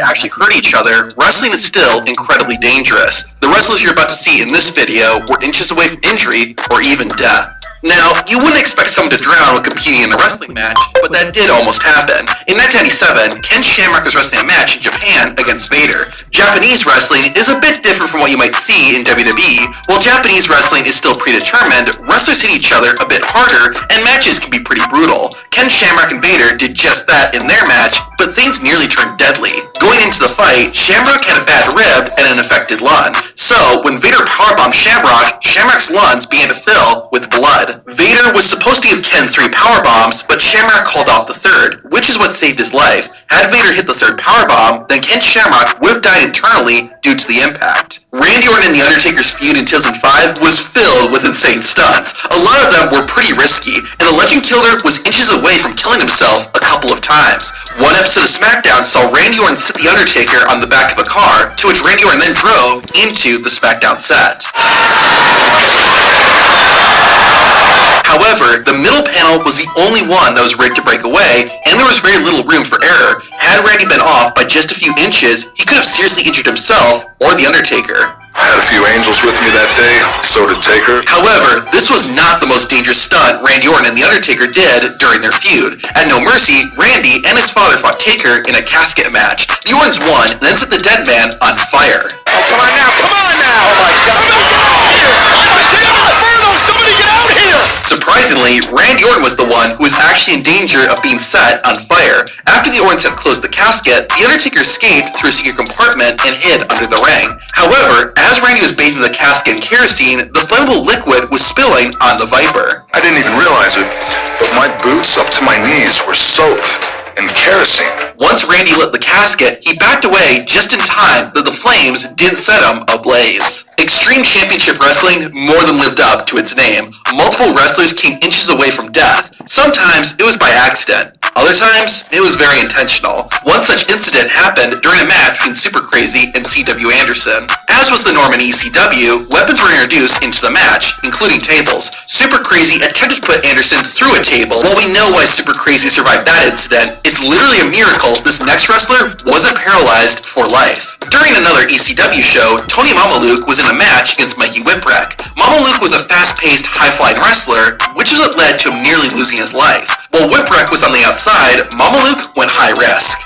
to actually hurt each other, wrestling is still incredibly dangerous. The wrestlers you're about to see in this video were inches away from injury or even death. Now, you wouldn't expect someone to drown when competing in a wrestling match, but that did almost happen. In 1997, Ken Shamrock was wrestling a match in Japan against Vader. Japanese wrestling is a bit different from what you might see in WWE. While Japanese wrestling is still predetermined, wrestlers hit each other a bit harder, and matches can be pretty brutal. Ken Shamrock and Vader did just that in their match, but things nearly turned deadly. Going into the fight, Shamrock had a bad rib and an affected lung. So, when Vader powerbombed Shamrock, Shamrock's lungs began to fill with blood. Vader was supposed to give Ken 3 powerbombs, but Shamrock called off the third, which is what saved his life. Had Vader hit the third powerbomb, then Ken Shamrock would have died internally due to the impact. Randy Orton and The Undertaker's feud in 2005 was filled with insane stunts. A lot of them were pretty risky, and the Legend Killer was inches away from killing himself a couple of times. One episode of SmackDown saw Randy Orton sit The Undertaker on the back of a car, to which Randy Orton then drove into the SmackDown set. However, the middle panel was the only one that was rigged to break away, and there was very little room for error. Had Randy been off by just a few inches, he could have seriously injured himself or The Undertaker. I had a few angels with me that day, so did Taker. However, this was not the most dangerous stunt Randy Orton and The Undertaker did during their feud. At No Mercy, Randy and his father fought Taker in a casket match. The Ortons won and then set the dead man on fire. Oh, come on now! Oh my God! Get out here! Somebody get out here! Surprisingly, Randy Orton was the one who was actually in danger of being set on fire. After the Ortons had closed the casket, The Undertaker escaped through a secret compartment and hid under the ring. However, as Randy was bathing the casket in kerosene, the flammable liquid was spilling on the Viper. I didn't even realize it, but my boots up to my knees were soaked in kerosene. Once Randy lit the casket, he backed away just in time that the flames didn't set him ablaze. Extreme Championship Wrestling more than lived up to its name. Multiple wrestlers came inches away from death. Sometimes it was by accident. Other times, it was very intentional. One such incident happened during a match between Super Crazy and C.W. Anderson. As was the norm in ECW, weapons were introduced into the match, including tables. Super Crazy attempted to put Anderson through a table. While we know why Super Crazy survived that incident, it's literally a miracle this next wrestler wasn't paralyzed for life. During another ECW show, Tony Mamaluke was in a match against Mikey Whipwreck. Mamaluke was a fast-paced, high-flying wrestler, which is what led to him nearly losing his life. While Whipwreck was on the outside, Mamaluke went high risk.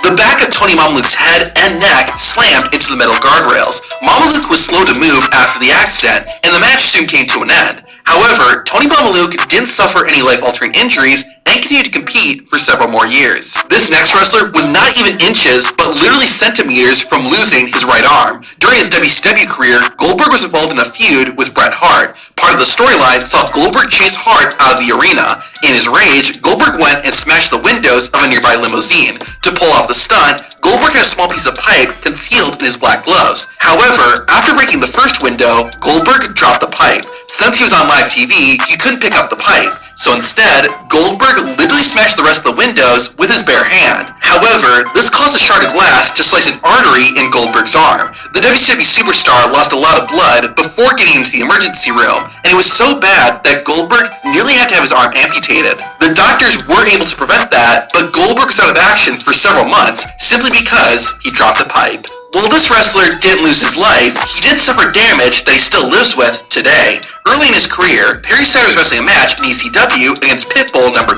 The back of Tony Mamaluke's head and neck slammed into the metal guardrails. Mamaluke was slow to move after the accident, and the match soon came to an end. However, Tony Mamaluke didn't suffer any life-altering injuries and continued to compete for several more years. This next wrestler was not even inches, but literally centimeters from losing his right arm. During his WCW career, Goldberg was involved in a feud with Bret Hart. Part of the storyline saw Goldberg chase Hart out of the arena. In his rage, Goldberg went and smashed the windows of a nearby limousine. To pull off the stunt, Goldberg had a small piece of pipe concealed in his black gloves. However, after breaking the first window, Goldberg dropped the pipe. Since he was on live TV, he couldn't pick up the pipe. So instead, Goldberg literally smashed the rest of the windows with his bare hand. However, this caused a shard of glass to slice an artery in Goldberg's arm. The WCW superstar lost a lot of blood before getting into the emergency room, and it was so bad that Goldberg nearly had to have his arm amputated. The doctors were able to prevent that, but Goldberg was out of action for several months simply because he dropped the pipe. While this wrestler didn't lose his life, he did suffer damage that he still lives with today. Early in his career, Perry Saturn was wrestling a match in ECW against Pitbull No. 2.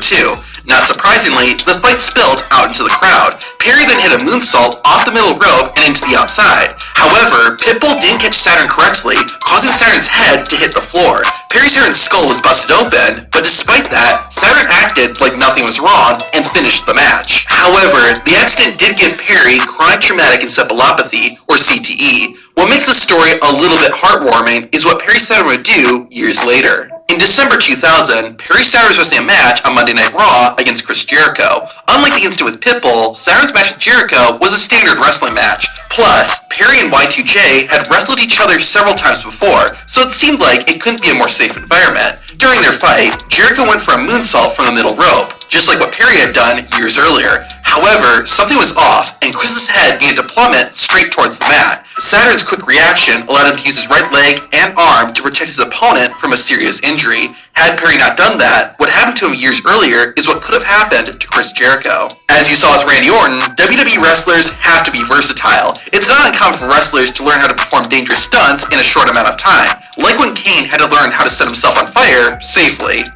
Not surprisingly, the fight spilled out into the crowd. Perry then hit a moonsault off the middle rope and into the outside. However, Pitbull didn't catch Saturn correctly, causing Saturn's head to hit the floor. Perry Saturn's skull was busted open, but despite that, Saturn acted like nothing was wrong and finished the match. However, the accident did give Perry chronic traumatic encephalopathy, or CTE. What makes the story a little bit heartwarming is what Perry Saturn would do years later. In December 2000, Perry Saturn was wrestling a match on Monday Night Raw against Chris Jericho. Unlike the incident with Pitbull, Saturn's match with Jericho was a standard wrestling match. Plus, Perry and Y2J had wrestled each other several times before, so it seemed like it couldn't be a more safe environment. During their fight, Jericho went for a moonsault from the middle rope, just like what Perry had done years earlier. However, something was off, and Chris's head began to plummet straight towards the mat. Saturn's quick reaction allowed him to use his right leg and arm to protect his opponent from a serious injury. Had Perry not done that, what happened to him years earlier is what could have happened to Chris Jericho. As you saw with Randy Orton, WWE wrestlers have to be versatile. It's not uncommon for wrestlers to learn how to perform dangerous stunts in a short amount of time, like when Kane had to learn how to set himself on fire safely.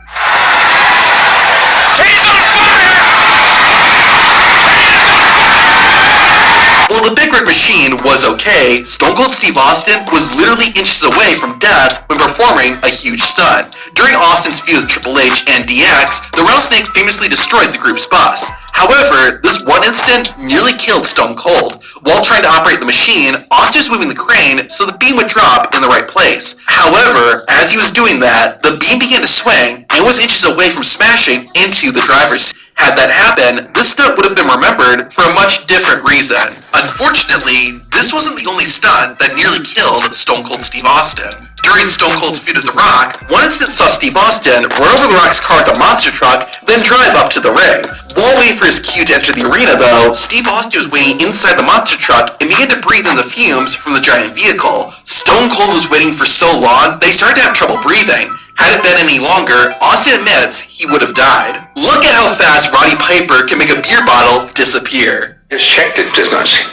While the Big Red Machine was okay, Stone Cold Steve Austin was literally inches away from death when performing a huge stunt. During Austin's feud with Triple H and DX, the Rattlesnake famously destroyed the group's bus. However, this one incident nearly killed Stone Cold. While trying to operate the machine, Austin was moving the crane so the beam would drop in the right place. However, as he was doing that, the beam began to swing and was inches away from smashing into the driver's seat. Had that happened, this stunt would have been remembered for a much different reason. Unfortunately, this wasn't the only stunt that nearly killed Stone Cold Steve Austin. During Stone Cold's feud with The Rock, one incident saw Steve Austin run over The Rock's car with a monster truck, then drive up to the ring. While waiting for his cue to enter the arena though, Steve Austin was waiting inside the monster truck and began to breathe in the fumes from the giant vehicle. Stone Cold was waiting for so long, they started to have trouble breathing. Had it been any longer, Austin admits he would have died. Look at how fast Roddy Piper can make a beer bottle disappear. Just checked it, does not see.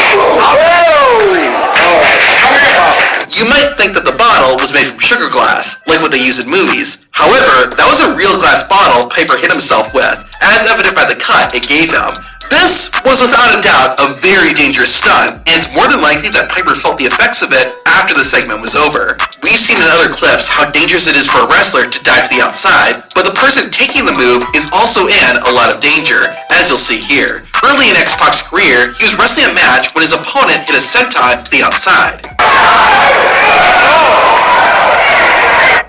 You might think that the bottle was made from sugar glass, like what they use in movies. However, that was a real glass bottle Piper hit himself with, as evident by the cut it gave him. This was without a doubt a very dangerous stunt, and it's more than likely that Piper felt the effects of it after the segment was over. We've seen in other clips how dangerous it is for a wrestler to dive to the outside, but the person taking the move is also in a lot of danger, as you'll see here. Early in X-Pac's career, he was wrestling a match when his opponent hit a senton to the outside.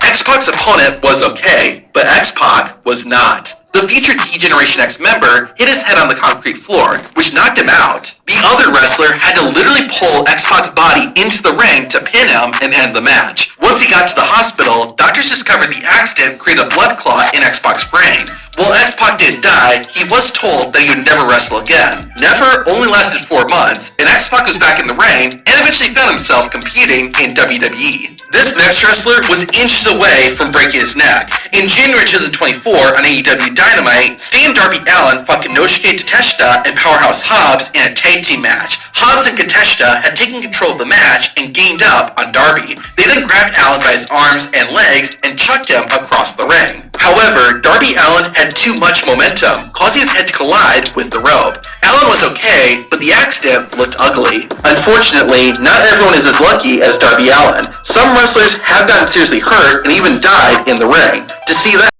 X-Pac's opponent was okay, but X-Pac was not. The featured D-Generation X member hit his head on the concrete floor, which knocked him out. The other wrestler had to literally pull X-Pac's body into the ring to pin him and end the match. Once he got to the hospital, doctors discovered the accident created a blood clot in X-Pac's brain. While X-Pac didn't die, he was told that he would never wrestle again. Never only lasted 4 months, and X-Pac was back in the ring and eventually found himself competing in WWE. This next wrestler was inches away from breaking his neck. In January 2024 on AEW Dynamite, Sting and Darby Allin fought Konosuke Takeshita and Powerhouse Hobbs in a tag team match. Hobbs and Takeshita had taken control of the match and gained up on Darby. They then grabbed Allin by his arms and legs and chucked him across the ring. However, Darby Allin had too much momentum, causing his head to collide with the rope. Allin was okay, but the accident looked ugly. Unfortunately, not everyone is as lucky as Darby Allin. Some wrestlers have gotten seriously hurt and even died in the ring. To see that,